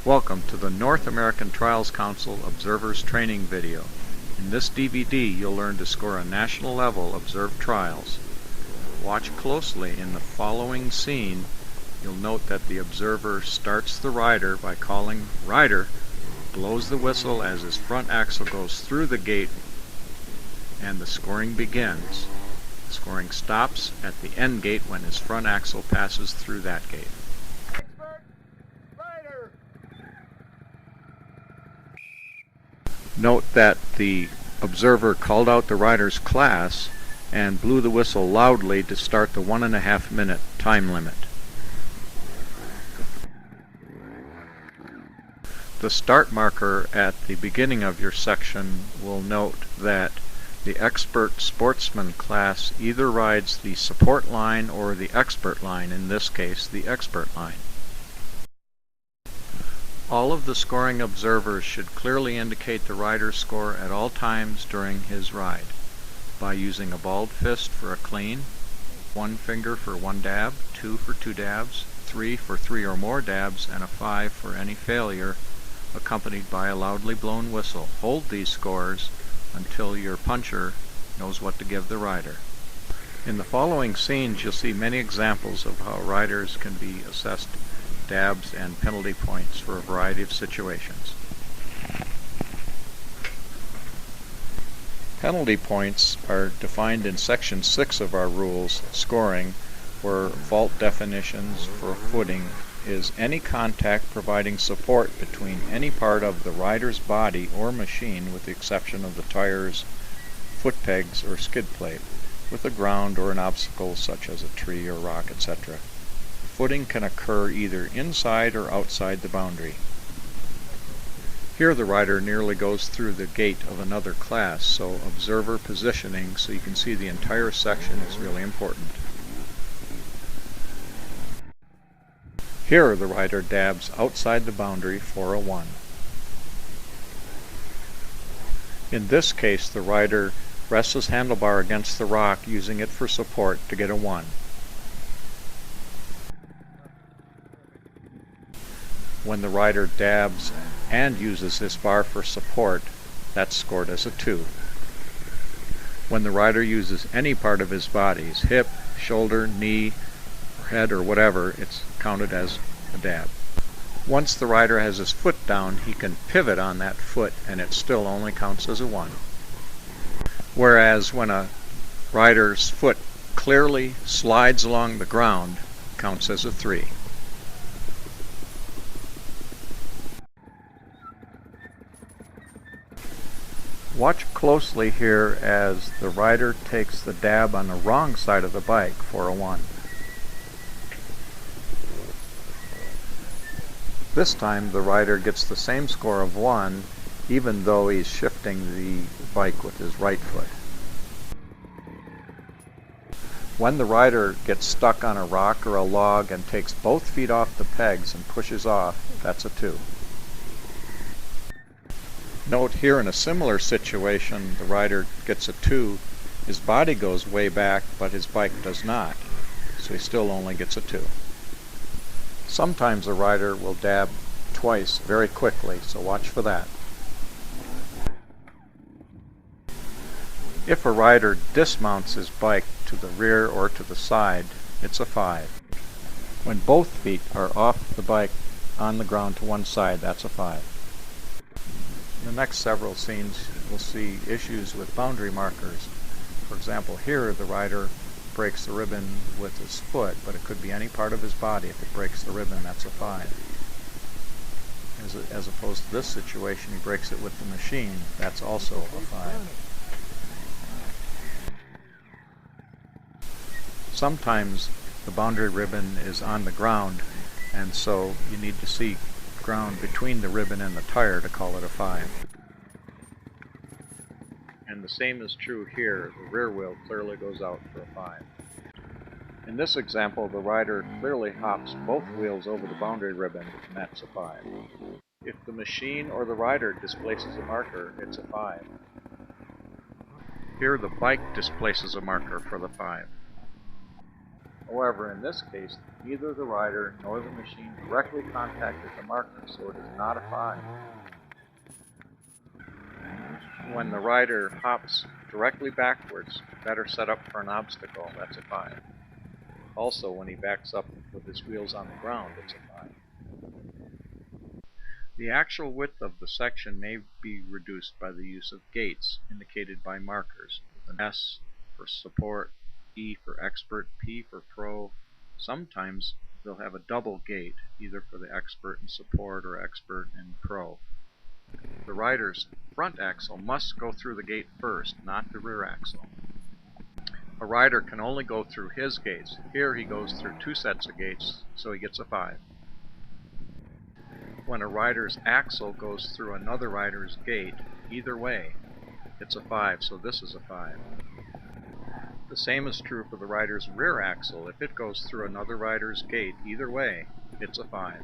Welcome to the North American Trials Council Observers Training video. In this DVD you'll learn to score a national level observed trials. Watch closely. In the following scene you'll note that the observer starts the rider by calling "Rider," blows the whistle as his front axle goes through the gate, and the scoring begins. The scoring stops at the end gate when his front axle passes through that gate. Note that the observer called out the rider's class and blew the whistle loudly to start the 1.5 minute time limit. The start marker at the beginning of your section will note that the expert sportsman class either rides the support line or the expert line, in this case the expert line. All of the scoring observers should clearly indicate the rider's score at all times during his ride by using a balled fist for a clean, 1 finger for 1 dab, 2 for 2 dabs, 3 for 3 or more dabs, and a 5 for any failure, accompanied by a loudly blown whistle. Hold these scores until your puncher knows what to give the rider. In the following scenes you'll see many examples of how riders can be assessed dabs and penalty points for a variety of situations. Penalty points are defined in Section 6 of our rules, scoring, where fault definitions for footing is any contact providing support between any part of the rider's body or machine, with the exception of the tires, foot pegs, or skid plate, with the ground or an obstacle such as a tree or rock, etc. Footing can occur either inside or outside the boundary. Here the rider nearly goes through the gate of another class, so observer positioning so you can see the entire section is really important. Here the rider dabs outside the boundary for a 1. In this case the rider rests his handlebar against the rock, using it for support, to get a 1. When the rider dabs and uses this bar for support, that's scored as a 2. When the rider uses any part of his body, his hip, shoulder, knee, or head, or whatever, it's counted as a dab. Once the rider has his foot down, he can pivot on that foot and it still only counts as a 1. Whereas when a rider's foot clearly slides along the ground, it counts as a 3. Watch closely here as the rider takes the dab on the wrong side of the bike for a 1. This time the rider gets the same score of 1 even though he's shifting the bike with his right foot. When the rider gets stuck on a rock or a log and takes both feet off the pegs and pushes off, that's a 2. Note here in a similar situation the rider gets a 2. His body goes way back but his bike does not, so he still only gets a 2. Sometimes a rider will dab twice very quickly, so watch for that. If a rider dismounts his bike to the rear or to the side, it's a 5. When both feet are off the bike on the ground to one side, that's a 5. In the next several scenes we'll see issues with boundary markers. For example, here the rider breaks the ribbon with his foot, but it could be any part of his body. If it breaks the ribbon, that's a 5. As opposed to this situation, he breaks it with the machine, that's also a 5. Sometimes the boundary ribbon is on the ground, and so you need to see ground between the ribbon and the tire to call it a 5. And the same is true here. The rear wheel clearly goes out for a 5. In this example, the rider clearly hops both wheels over the boundary ribbon, and that's a 5. If the machine or the rider displaces a marker, it's a 5. Here the bike displaces a marker for the 5. However, in this case, neither the rider nor the machine directly contacted the marker, so it is not a 5. When the rider hops directly backwards, better set up for an obstacle, that's a 5. Also, when he backs up with his wheels on the ground, it's a 5. The actual width of the section may be reduced by the use of gates, indicated by markers, with an S for support, E for expert, P for pro. Sometimes they'll have a double gate, either for the expert and support or expert and pro. The rider's front axle must go through the gate first, not the rear axle. A rider can only go through his gates. Here he goes through 2 sets of gates, so he gets a 5. When a rider's axle goes through another rider's gate, either way, it's a 5, so this is a 5. The same is true for the rider's rear axle. If it goes through another rider's gate, either way, it's a 5.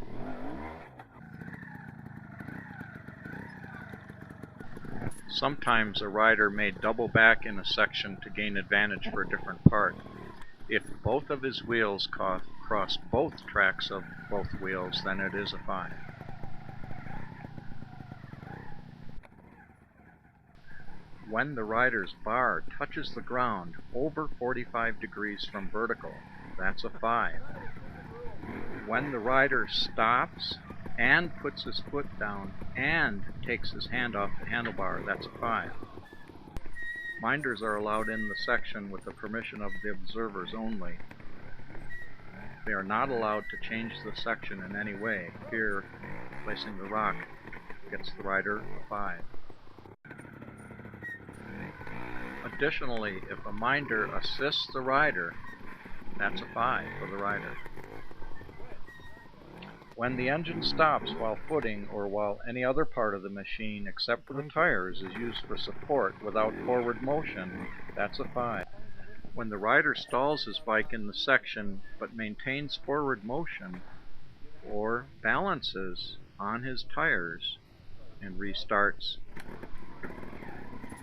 Sometimes a rider may double back in a section to gain advantage for a different part. If both of his wheels cross both tracks of both wheels, then it is a 5. When the rider's bar touches the ground over 45 degrees from vertical, that's a 5. When the rider stops and puts his foot down and takes his hand off the handlebar, that's a 5. Minders are allowed in the section with the permission of the observers only. They are not allowed to change the section in any way. Here, placing the rock gets the rider a 5. Additionally, if a minder assists the rider, that's a 5 for the rider. When the engine stops while footing or while any other part of the machine except for the tires is used for support without forward motion, that's a 5. When the rider stalls his bike in the section but maintains forward motion or balances on his tires and restarts,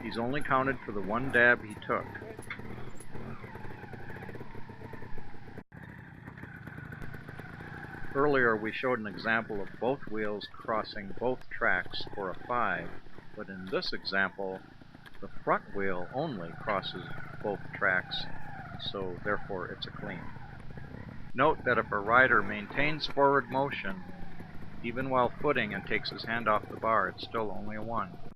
he's only counted for the 1 dab he took. Earlier we showed an example of both wheels crossing both tracks for a 5, but in this example the front wheel only crosses both tracks, so therefore it's a clean. Note that if a rider maintains forward motion even while footing and takes his hand off the bar, it's still only a 1.